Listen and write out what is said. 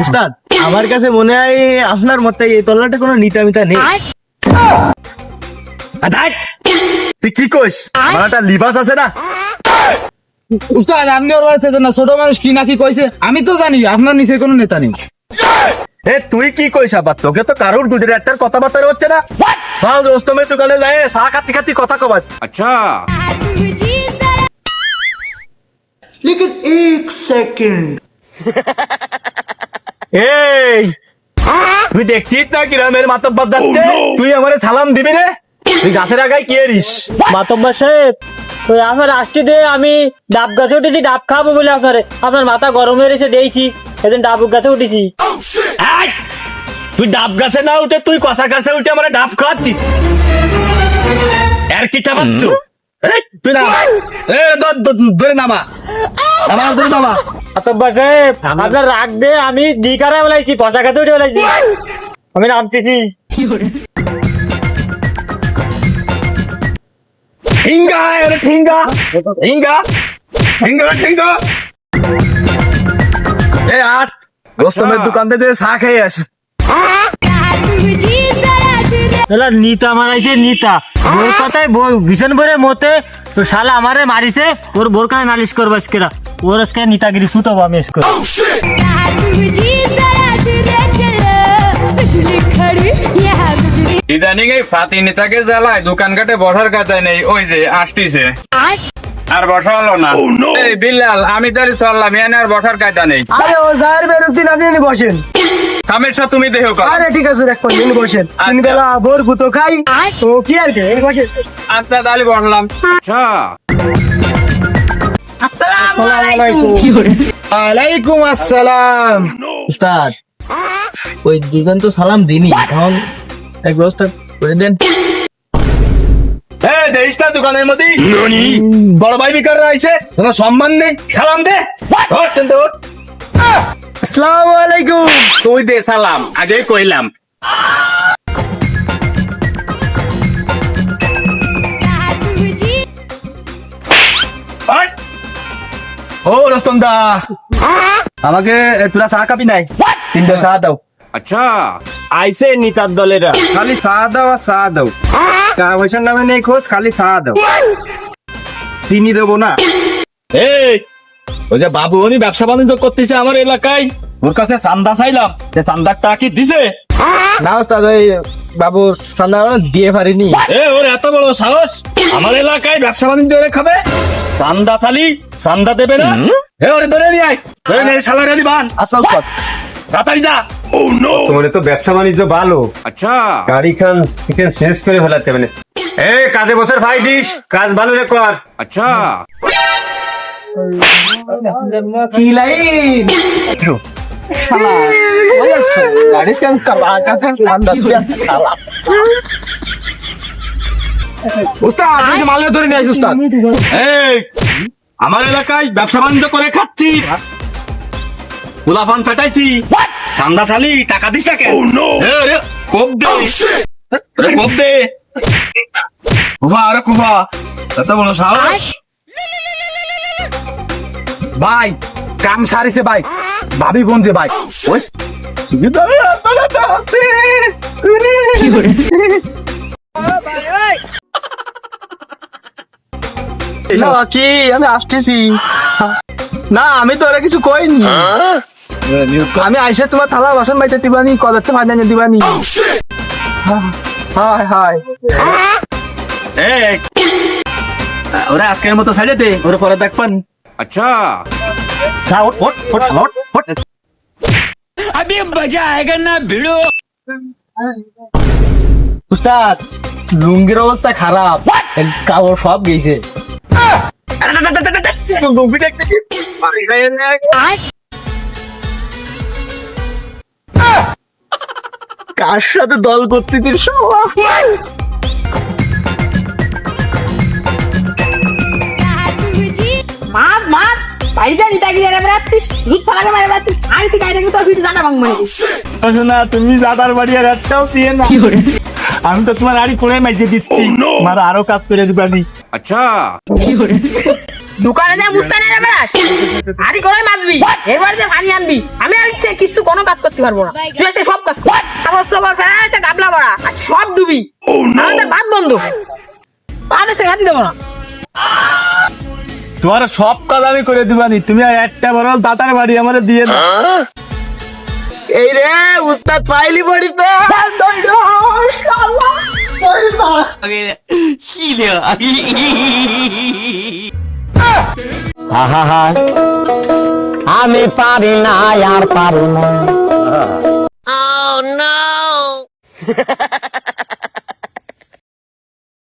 উস্তাদ, আমার কাছে মনে হয় আপনার মতে এই তল্লাটে কোনো নিতামিতা নেই। তুই কি কইস? আমার একটা লিবাস আছে না? উস্তাদ, আপনি ওর বাড়িতে না ছোট মানুষ কি নাকি কইছে, আমি তো জানি আপনার নিচে কোনো নেতা নেই। এ তুই কি কইস আবার? তোকে তো কারোর দুধের একটার কথাবার্তা হচ্ছে না। চল রোস্তমের দোকানে যায়, চা খাতি খাতি কথা কবার। अच्छा लेकिन एक सेकंड এই তুই দেখছিস না গ্রামের মাতব্বর যাচ্ছে, তুই আমারে সালাম দিবি রে? তুই গাছের আগায় কি এরিস? মাতব্বর সাহেব, ওই আমার আসতে দিয়ে আমি ডাব গাছে উঠেছি, ডাব খাবো বলে আপনার মাথা গরম হয়ে এসে দিয়েছি, সেদিন ডাব গাছে উঠেছি। এই, তুই ডাব গাছে না উঠে তুই কষা গাছে উঠে আমার ডাব খাওয়াচ্ছিস? আর কি চাপাচ্ছ? তুই না ধরে নামা, আমার ধরে নামা। মাতব্বর সাহেব, আপনার রাগ দিয়ে আমি ডিকারা বলাইছি, কষা গাছে উঠে বলাইছি, আমি নামতেছি। ঠিঙ্গা আরে ঠিঙ্গা ঠিঙ্গা ঠিঙ্গা ঠিঙ্গা। এ আট রোস্তমের দোকান থেকে চা খেয়ে আস। নিতা মারাইছে, নিতা বোর কথায় ভীষণ ভরে মতে তো শালা আমারে মারিছে, ওর বোর কাছে নালিশ করবো আজকে, ওর আজকে নিতাগিরি সুতব আমি আজকে। ইদানিং এই ফাতি নেতাকে জ্বালায় দোকান ঘাটে বসার কাছে নেই, ওই যে আসতিছে আর বসা হলো না। এই বিল্লাল, আমি তাহলে চললাম, এনে আর বসার কায়দা নেই। আরে ও জাহের বেরোচ্ছেন, আপনি বসেন। কামের সাথে তুমি দেখো কাজ। আরে ঠিক আছে, দেখো বসেন। তিন বেলা ভোর ভুতো খাই তো কি আর কি, বসেন। আচ্ছা তাহলে বসলাম। अच्छा ওয়ালাইকুম আসসালাম। উস্তাদ, ওই দুজন তো সালাম দিনই, এখন এক ব্যবস্থা করে দেন। দেখিস না দোকানের মধ্যে বড় ভাই বিকার আইছে, কোনো সম্মান নেই, সালাম দে। ওঠ, টেনতে ওঠ। আসসালামু আলাইকুম। তুই দে সালাম, আগেই কইলাম। ওঠ। ও রস্তম দা, আমাকে তোরা চা খাবি নাই? তিনটা চা দাও। अच्छा আইসে নিতার দলেরা, খালি চা দাও আর চা দাও, টাকা পয়সার নামে নেই খোঁজ, খালি চা দাও। চিনি দেবো না? এই ওই যে বাবু উনি ব্যবসা বাণিজ্য করতেছে আমার এলাকায়, ওর কাছে চান্দা চাইলাম, যে চান্দার টাকা কি দিছে? না উস্তাদ, ওই বাবু চান্দা দিয়ে পারিনি। ওর এত বড় সাহস, আমার এলাকায় ব্যবসা বাণিজ্য করে খাবে? চান্দা চালি চান্দা দেবে না? ওরে ধরে নিয়ে আয়, ধরে নিয়ে শালার আলি বান। আচ্ছা উস্তাদ। তাড়াতাড়ি যা। তোমার তো ব্যবসা বাণিজ্য ভালো, अच्छा গাড়ি খান শেষ করে ফেলাতে মানে। কাজে বছর ভাই দিস, কাজ ভালো রে কর। अच्छा কি লাইন শালা, ওই আছে, গাড়ি চেঞ্জ কর, আকাশে চান্দা তুই শালা। উস্তাদ, আপনি যে মালে ধরে নিয়ে আইস উস্তাদ। এই আমার এলাকায় ব্যবসা বাণিজ্য করে খাচ্ছি, গোলাপান ফাটাইছি, চান্দা চালি টাকা দিস না কেন? কোপ দে, কোপ দে, কুফা আরে কুফা, এত বড় সাহস। ভাই কাম সারিছে ভাই, ভাবি বোন যে ভাই। ওই সুবিধা হবে আপনারা তাতে। না কি আমি আসতেছি না, আমি তো ওরা কিছু কইনি। আমি আইসে তোমার থালা বাসন বাইতে দিবানি, কদার্থ ফাইনাল দিবানি। হায় হায়। ওরা আজকের মতো ছাড়ে দে, ওরা পরে দেখবেন। अच्छा যা, ওঠ, ওঠ, ওঠ, ওঠ, ওঠ। উস্তাদ, লুঙ্গির অবস্থা খারাপ, কাপড় সব গেছে। লুঙ্গি দেখতেছি, কার সাথে দল করতে দিন সবাই। মার মার বাড়ি যা নিতে গিয়ে বেড়াচ্ছিস, দুধ ফালাকে মারে বেড়াচ্ছিস, আর তুই গাড়ি তোর ভিতরে জানা ভাঙ মানে না তুমি দাদার বাড়ি আর একটাও দিয়ে না, আমি তো তোমার আড়ি করে মাইজে দিচ্ছি, আমার আরো কাজ করে দিবানি। अच्छा দোকানে যা মুস্তানি রে বেড়াস হাড়ি করে মাজবি এরপরে যে পানি আনবি আমি আর কিছু কোনো কাজ করতে পারবো না তুই এসে সব কাজ কর আমার সবার ফেরা আছে গাবলা বড়া আজ সব ডুবি আমাদের ভাত বন্ধ ভাত এসে খাতি দেবো না তোমার সব কাজ আমি করে দিবানি, তুমি আর একটা বড় দাতার বাড়ি আমার দিয়ে দাও। এই রে উস্তাদ পাইলি বড়িতে আমি পারি না আর পারি না